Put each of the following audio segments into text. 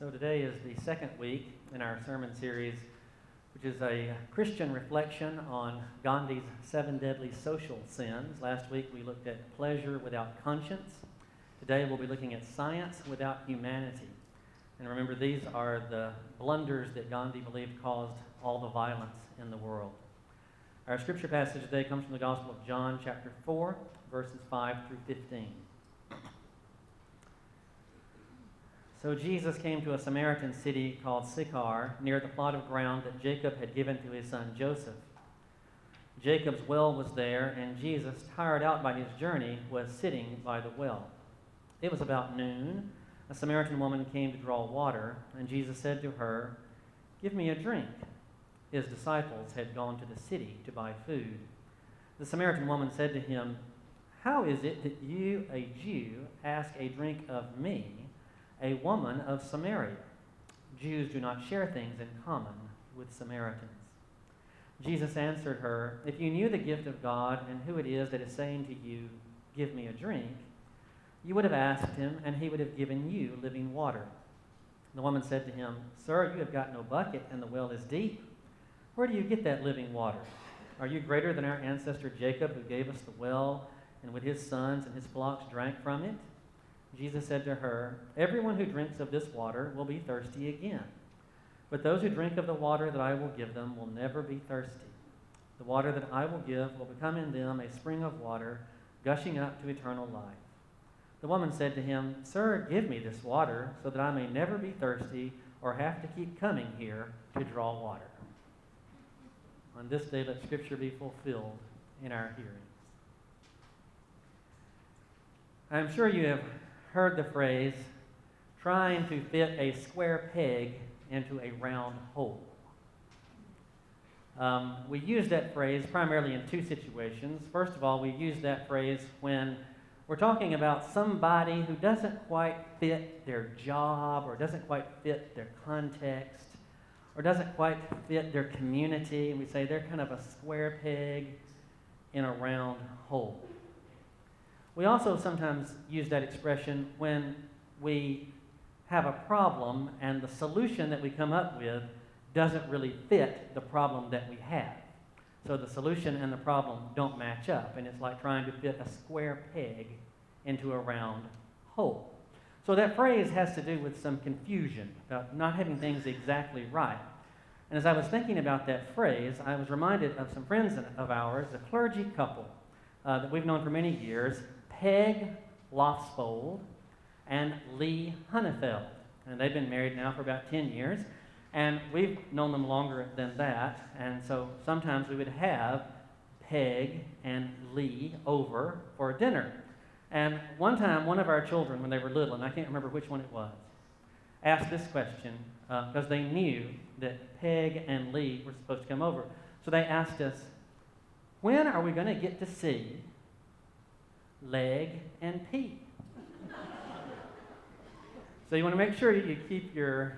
So today is the second week in our sermon series, which is a Christian reflection on Gandhi's 7 deadly social sins. Last week we looked at pleasure without conscience. Today we'll be looking at science without humanity. And remember, these are the blunders that Gandhi believed caused all the violence in the world. Our scripture passage today comes from the Gospel of John, chapter 4, verses 5 through 15. So Jesus came to a Samaritan city called Sychar, near the plot of ground that Jacob had given to his son Joseph. Jacob's well was there, and Jesus, tired out by his journey, was sitting by the well. It was about noon. A Samaritan woman came to draw water, and Jesus said to her, "Give me a drink." His disciples had gone to the city to buy food. The Samaritan woman said to him, "How is it that you, a Jew, ask a drink of me, a woman of Samaria? Jews do not share things in common with Samaritans." Jesus answered her, "If you knew the gift of God and who it is that is saying to you, 'Give me a drink,' you would have asked him, and he would have given you living water." The woman said to him, "Sir, you have got no bucket, and the well is deep. Where do you get that living water? Are you greater than our ancestor Jacob, who gave us the well, and with his sons and his flocks drank from it?" Jesus said to her, "Everyone who drinks of this water will be thirsty again. But those who drink of the water that I will give them will never be thirsty. The water that I will give will become in them a spring of water, gushing up to eternal life." The woman said to him, "Sir, give me this water so that I may never be thirsty or have to keep coming here to draw water." On this day, let Scripture be fulfilled in our hearing. I'm sure you have heard the phrase, "trying to fit a square peg into a round hole." We use that phrase primarily in two situations. First of all, we use that phrase when we're talking about somebody who doesn't quite fit their job, or doesn't quite fit their context, or doesn't quite fit their community. We say they're kind of a square peg in a round hole. We also sometimes use that expression when we have a problem and the solution that we come up with doesn't really fit the problem that we have. So the solution and the problem don't match up, and it's like trying to fit a square peg into a round hole. So that phrase has to do with some confusion about not having things exactly right. And as I was thinking about that phrase, I was reminded of some friends of ours, a clergy couple that we've known for many years, Peg Lofsfold and Lee Hunnefeld. And they've been married now for about 10 years, and we've known them longer than that. And so sometimes we would have Peg and Lee over for dinner. And one time, one of our children, when they were little, and I can't remember which one it was, asked this question because they knew that Peg and Lee were supposed to come over. So they asked us, "When are we going to get to see Leg and P?" So you want to make sure you keep your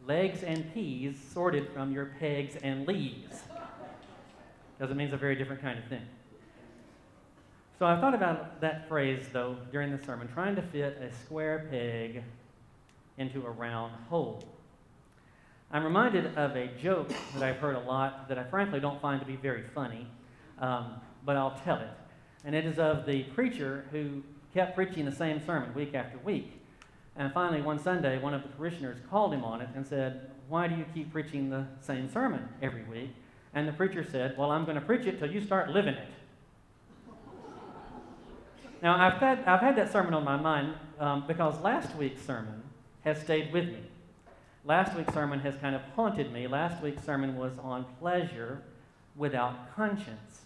legs and peas sorted from your pegs and leaves, because it means a very different kind of thing. So I thought about that phrase, though, during the sermon, trying to fit a square peg into a round hole. I'm reminded of a joke that I've heard a lot that I frankly don't find to be very funny, but I'll tell it. And it is of the preacher who kept preaching the same sermon week after week. And finally, one Sunday, one of the parishioners called him on it and said, "Why do you keep preaching the same sermon every week?" And the preacher said, "Well, I'm going to preach it till you start living it." Now, I've had that sermon on my mind because last week's sermon has stayed with me. Last week's sermon has kind of haunted me. Last week's sermon was on pleasure without conscience.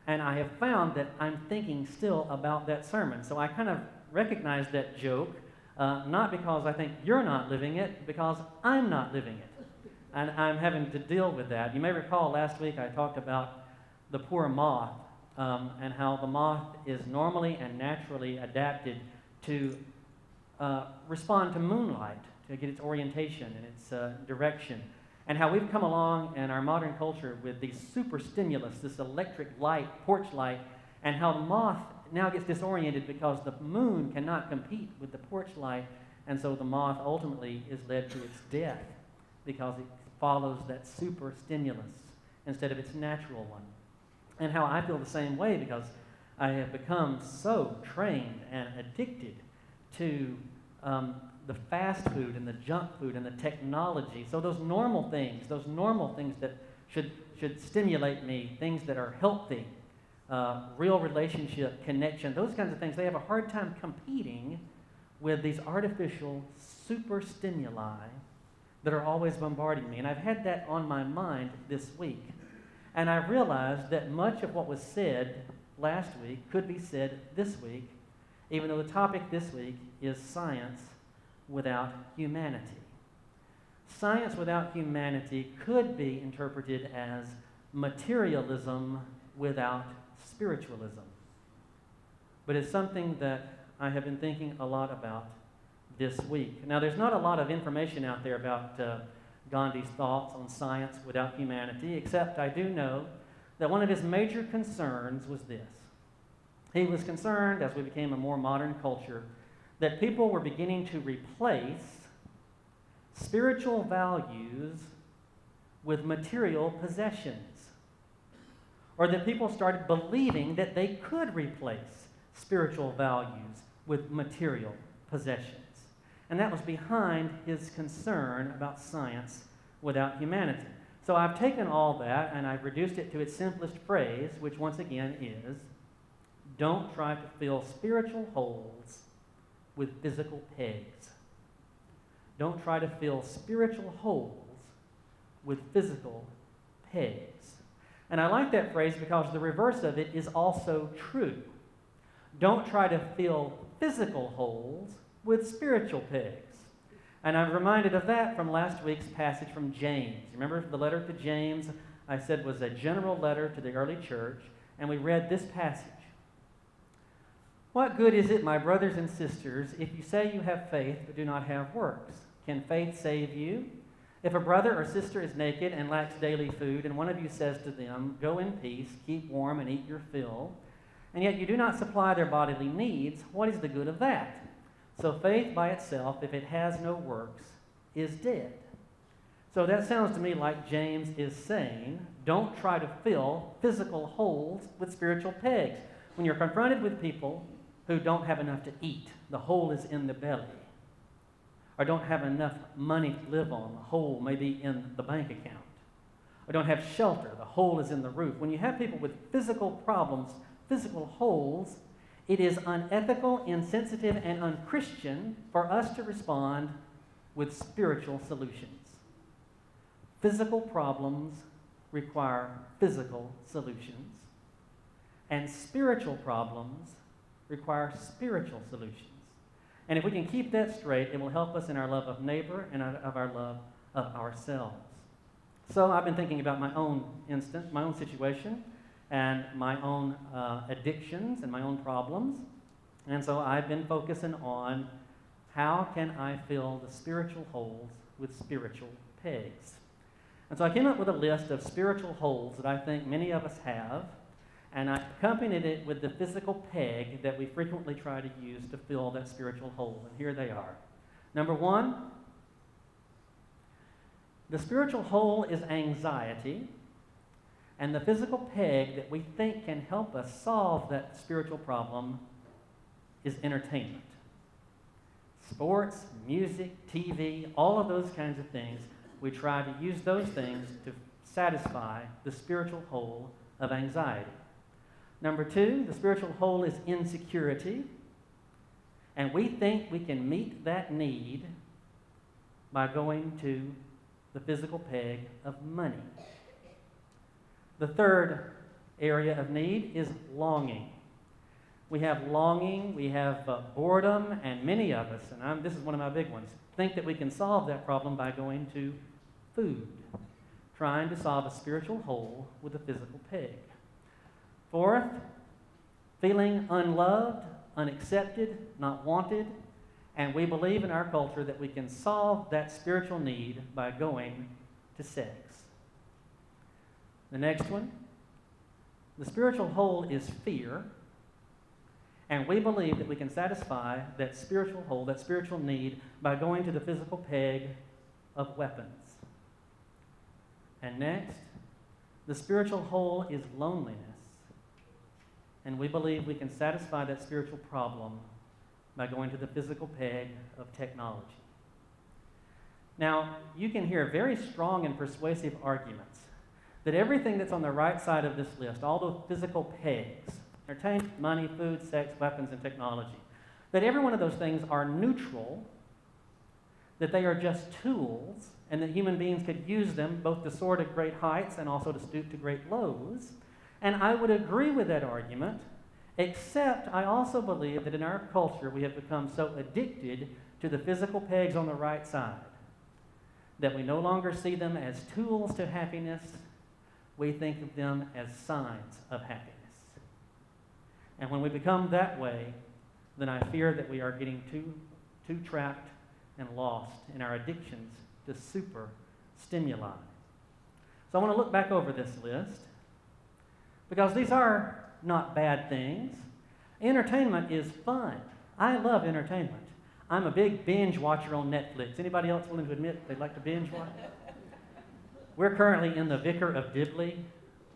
And I have found that I'm thinking still about that sermon. So I kind of recognize that joke, not because I think you're not living it, because I'm not living it. And I'm having to deal with that. You may recall last week I talked about the poor moth and how the moth is normally and naturally adapted to respond to moonlight, to get its orientation and its direction. And how we've come along in our modern culture with the super stimulus, this electric light, porch light, and how the moth now gets disoriented because the moon cannot compete with the porch light, And so the moth ultimately is led to its death because it follows that super stimulus instead of its natural one. And how I feel the same way because I have become so trained and addicted to the fast food and the junk food and the technology. So those normal things that should stimulate me, things that are healthy, real relationship, connection, those kinds of things, they have a hard time competing with these artificial super stimuli that are always bombarding me. And I've had that on my mind this week. And I realized that much of what was said last week could be said this week, even though the topic this week is science without humanity. Science without humanity could be interpreted as materialism without spiritualism. But it's something that I have been thinking a lot about this week. Now, there's not a lot of information out there about Gandhi's thoughts on science without humanity, except I do know that one of his major concerns was this. He was concerned, as we became a more modern culture, that people were beginning to replace spiritual values with material possessions, or that people started believing that they could replace spiritual values with material possessions. And that was behind his concern about science without humanity. So I've taken all that and I've reduced it to its simplest phrase, which once again is, don't try to fill spiritual holes with physical pegs. Don't try to fill spiritual holes with physical pegs. And I like that phrase because the reverse of it is also true. Don't try to fill physical holes with spiritual pegs. And I'm reminded of that from last week's passage from James. Remember the letter to James I said was a general letter to the early church, and we read this passage. What good is it, my brothers and sisters, if you say you have faith but do not have works? Can faith save you? If a brother or sister is naked and lacks daily food, and one of you says to them, go in peace, keep warm, and eat your fill, and yet you do not supply their bodily needs, what is the good of that? So faith by itself, if it has no works, is dead. So that sounds to me like James is saying, don't try to fill physical holes with spiritual pegs. When you're confronted with people who don't have enough to eat, the hole is in the belly. Or don't have enough money to live on, the hole may be in the bank account. Or don't have shelter, the hole is in the roof. When you have people with physical problems, physical holes, it is unethical, insensitive, and unchristian for us to respond with spiritual solutions. Physical problems require physical solutions, and spiritual problems require spiritual solutions. And if we can keep that straight, it will help us in our love of neighbor and of our love of ourselves. So I've been thinking about my own instance, my own situation, and my own addictions and my own problems. And so I've been focusing on how can I fill the spiritual holes with spiritual pegs. And so I came up with a list of spiritual holes that I think many of us have, and I accompanied it with the physical peg that we frequently try to use to fill that spiritual hole. And here they are. Number one, the spiritual hole is anxiety. And the physical peg that we think can help us solve that spiritual problem is entertainment. Sports, music, TV, all of those kinds of things, we try to use those things to satisfy the spiritual hole of anxiety. Number two, the spiritual hole is insecurity. And we think we can meet that need by going to the physical peg of money. The third area of need is longing. We have longing, we have boredom, and many of us, and this is one of my big ones, think that we can solve that problem by going to food, trying to solve a spiritual hole with a physical peg. Fourth, feeling unloved, unaccepted, not wanted, and we believe in our culture that we can solve that spiritual need by going to sex. The next one, the spiritual hole is fear, And we believe that we can satisfy that spiritual hole, that spiritual need, by going to the physical peg of weapons. And next, the spiritual hole is loneliness. And we believe we can satisfy that spiritual problem by going to the physical peg of technology. Now, you can hear very strong and persuasive arguments that everything that's on the right side of this list, all those physical pegs, entertainment, money, food, sex, weapons, and technology, that every one of those things are neutral, that they are just tools, and that human beings could use them both to soar to great heights and also to stoop to great lows. And I would agree with that argument, except I also believe that in our culture we have become so addicted to the physical pegs on the right side that we no longer see them as tools to happiness. We think of them as signs of happiness. And when we become that way, then I fear that we are getting too trapped and lost in our addictions to super stimuli. So I want to look back over this list, because these are not bad things. Entertainment is fun. I love entertainment. I'm a big binge watcher on Netflix. Anybody else willing to admit they'd like to binge watch? We're currently in The Vicar of Dibley.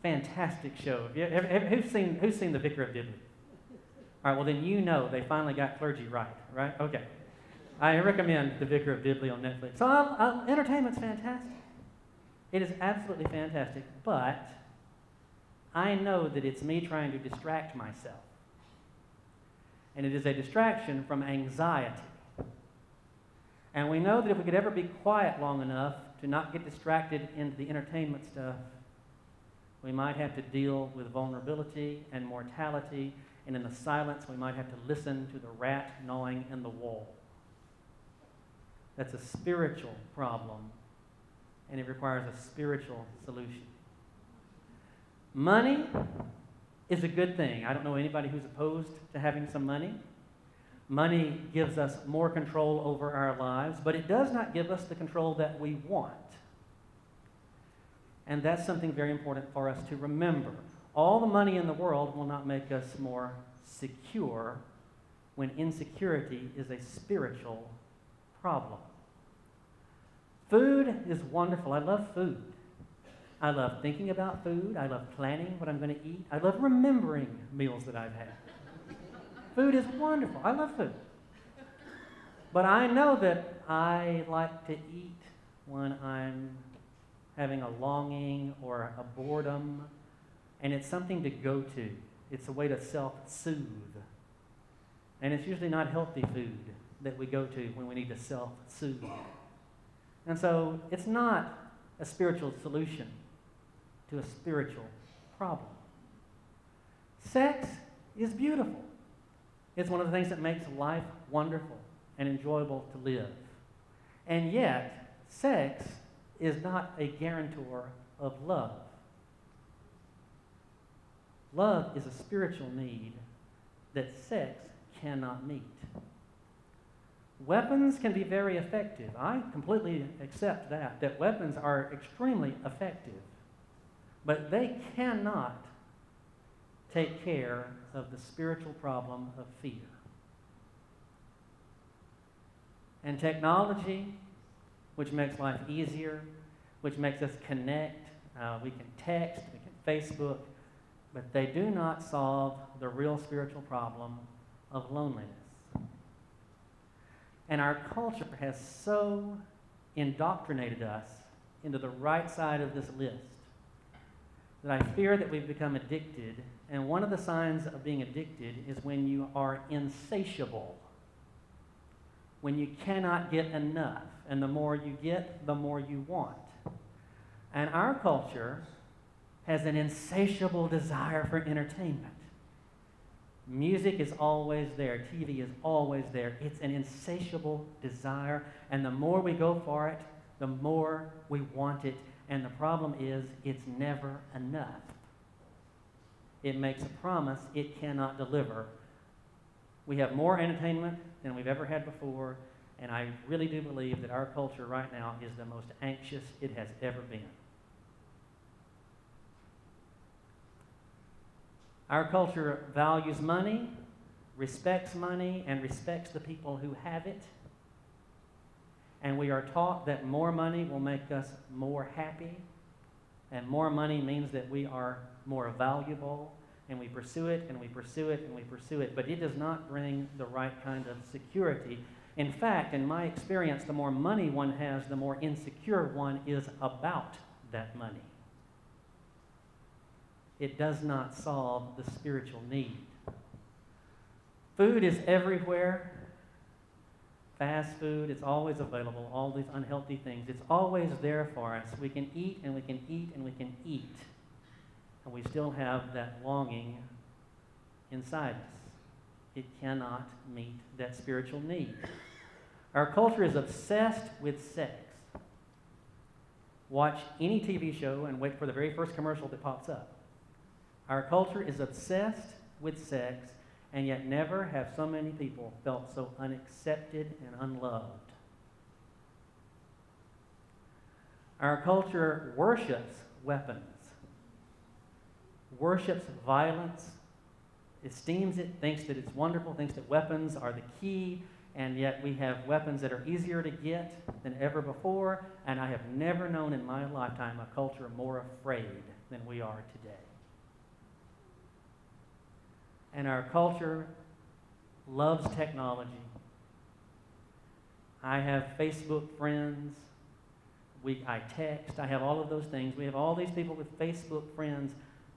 Fantastic show. Who's seen The Vicar of Dibley? All right, well then you know they finally got clergy right? Okay. I recommend The Vicar of Dibley on Netflix. So entertainment's fantastic. It is absolutely fantastic, but I know that it's me trying to distract myself. And it is a distraction from anxiety. And we know that if we could ever be quiet long enough to not get distracted into the entertainment stuff, we might have to deal with vulnerability and mortality, and in the silence we might have to listen to the rat gnawing in the wall. That's a spiritual problem, and it requires a spiritual solution. Money is a good thing. I don't know anybody who's opposed to having some money. Money gives us more control over our lives, but it does not give us the control that we want. And that's something very important for us to remember. All the money in the world will not make us more secure when insecurity is a spiritual problem. Food is wonderful. I love food. I love thinking about food. I love planning what I'm going to eat. I love remembering meals that I've had. Food is wonderful. I love food. But I know that I like to eat when I'm having a longing or a boredom, and it's something to go to. It's a way to self-soothe. And it's usually not healthy food that we go to when we need to self-soothe. And so it's not a spiritual solution to a spiritual problem. Sex is beautiful. It's one of the things that makes life wonderful and enjoyable to live. And yet, sex is not a guarantor of love. Love is a spiritual need that sex cannot meet. Weapons can be very effective. I completely accept that weapons are extremely effective. But they cannot take care of the spiritual problem of fear. And technology, which makes life easier, which makes us connect, we can text, we can Facebook, but they do not solve the real spiritual problem of loneliness. And our culture has so indoctrinated us into the right side of this list that I fear that we've become addicted. And one of the signs of being addicted is when you are insatiable, when you cannot get enough. And the more you get, the more you want. And our culture has an insatiable desire for entertainment. Music is always there. TV is always there. It's an insatiable desire. And the more we go for it, the more we want it. And the problem is, it's never enough. It makes a promise it cannot deliver. We have more entertainment than we've ever had before, and I really do believe that our culture right now is the most anxious it has ever been. Our culture values money, respects money and respects the people who have it. And we are taught that more money will make us more happy, and more money means that we are more valuable, and we pursue it, and we pursue it, and we pursue it, but it does not bring the right kind of security. In fact, in my experience, the more money one has, the more insecure one is about that money. It does not solve the spiritual need. Food is everywhere. Fast food, it's always available, all these unhealthy things. It's always there for us. We can eat and we can eat and we can eat. And we still have that longing inside us. It cannot meet that spiritual need. Our culture is obsessed with sex. Watch any TV show and wait for the very first commercial that pops up. Our culture is obsessed with sex, and yet never have so many people felt so unaccepted and unloved. Our culture worships weapons, worships violence, esteems it, thinks that it's wonderful, thinks that weapons are the key, and yet we have weapons that are easier to get than ever before, and I have never known in my lifetime a culture more afraid than we are today. And our culture loves technology. I have Facebook friends. I text. I have all of those things. We have all these people with Facebook friends.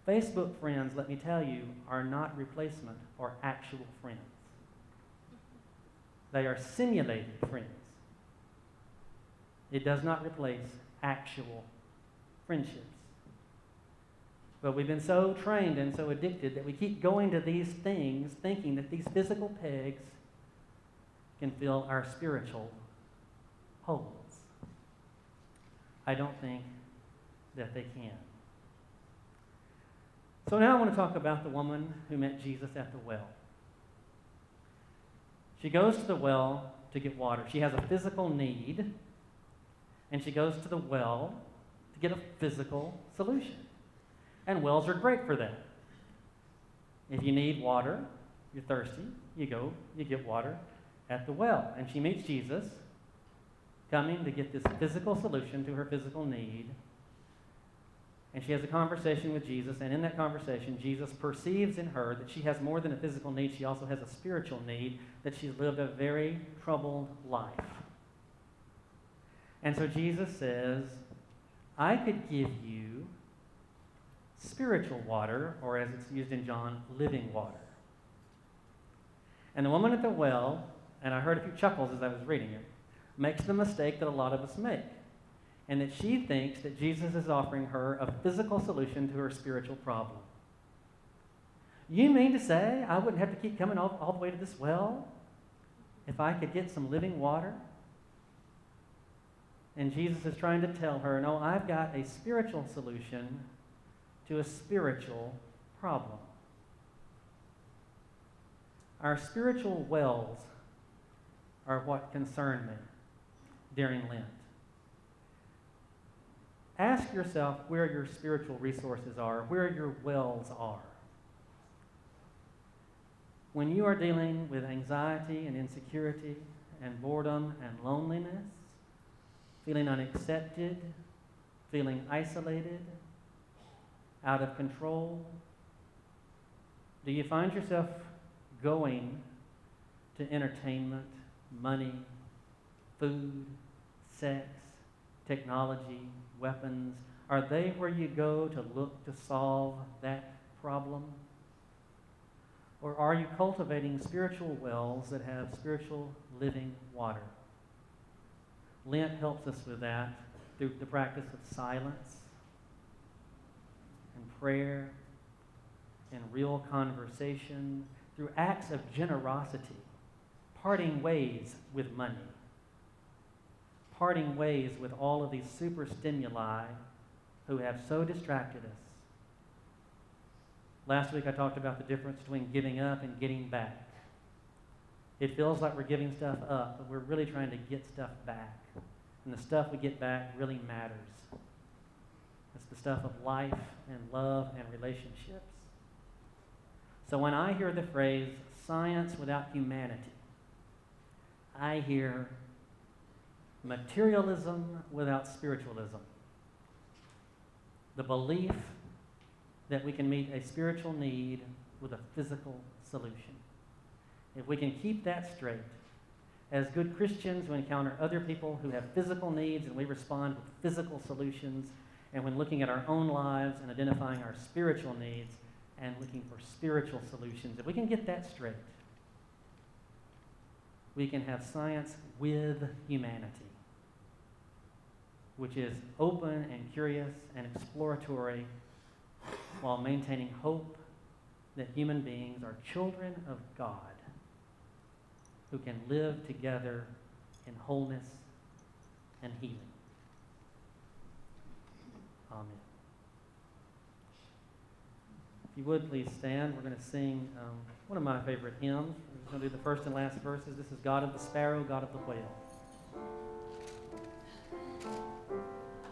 Facebook friends, let me tell you, are not replacement for actual friends. They are simulated friends. It does not replace actual friendships. But we've been so trained and so addicted that we keep going to these things thinking that these physical pegs can fill our spiritual holes. I don't think that they can. So now I want to talk about the woman who met Jesus at the well. She goes to the well to get water. She has a physical need, and she goes to the well to get a physical solution. And wells are great for that. If you need water, you're thirsty, you go, you get water at the well. And she meets Jesus, coming to get this physical solution to her physical need. And she has a conversation with Jesus, and in that conversation, Jesus perceives in her that she has more than a physical need, she also has a spiritual need, that she's lived a very troubled life. And so Jesus says, I could give you spiritual water, or as it's used in John, living water. And the woman at the well, and I heard a few chuckles as I was reading it, makes the mistake that a lot of us make, and that she thinks that Jesus is offering her a physical solution to her spiritual problem. You mean to say I wouldn't have to keep coming all the way to this well if I could get some living water? And Jesus is trying to tell her, no, I've got a spiritual solution to a spiritual problem. Our spiritual wells are what concern me during Lent. Ask yourself where your spiritual resources are, where your wells are. When you are dealing with anxiety and insecurity and boredom and loneliness, feeling unaccepted, feeling isolated, out of control, do you find yourself going to entertainment, money, food, sex, technology, weapons? Are they where you go to look to solve that problem? Or are you cultivating spiritual wells that have spiritual living water? Lent helps us with that through the practice of silence and prayer and real conversation, through acts of generosity, parting ways with money, parting ways with all of these super stimuli who have so distracted us. Last week I talked about the difference between giving up and getting back. It feels like we're giving stuff up, but we're really trying to get stuff back. And the stuff we get back really matters. It's the stuff of life and love and relationships. So when I hear the phrase, science without humanity. I hear materialism without spiritualism. The belief that we can meet a spiritual need with a physical solution. If we can keep that straight, as good Christians who encounter other people who have physical needs and we respond with physical solutions, and when looking at our own lives and identifying our spiritual needs and looking for spiritual solutions, if we can get that straight, we can have science with humanity, which is open and curious and exploratory while maintaining hope that human beings are children of God who can live together in wholeness and healing. Amen. If you would, please stand. We're going to sing one of my favorite hymns. We're going to do the first and last verses. This is God of the Sparrow, God of the Whale.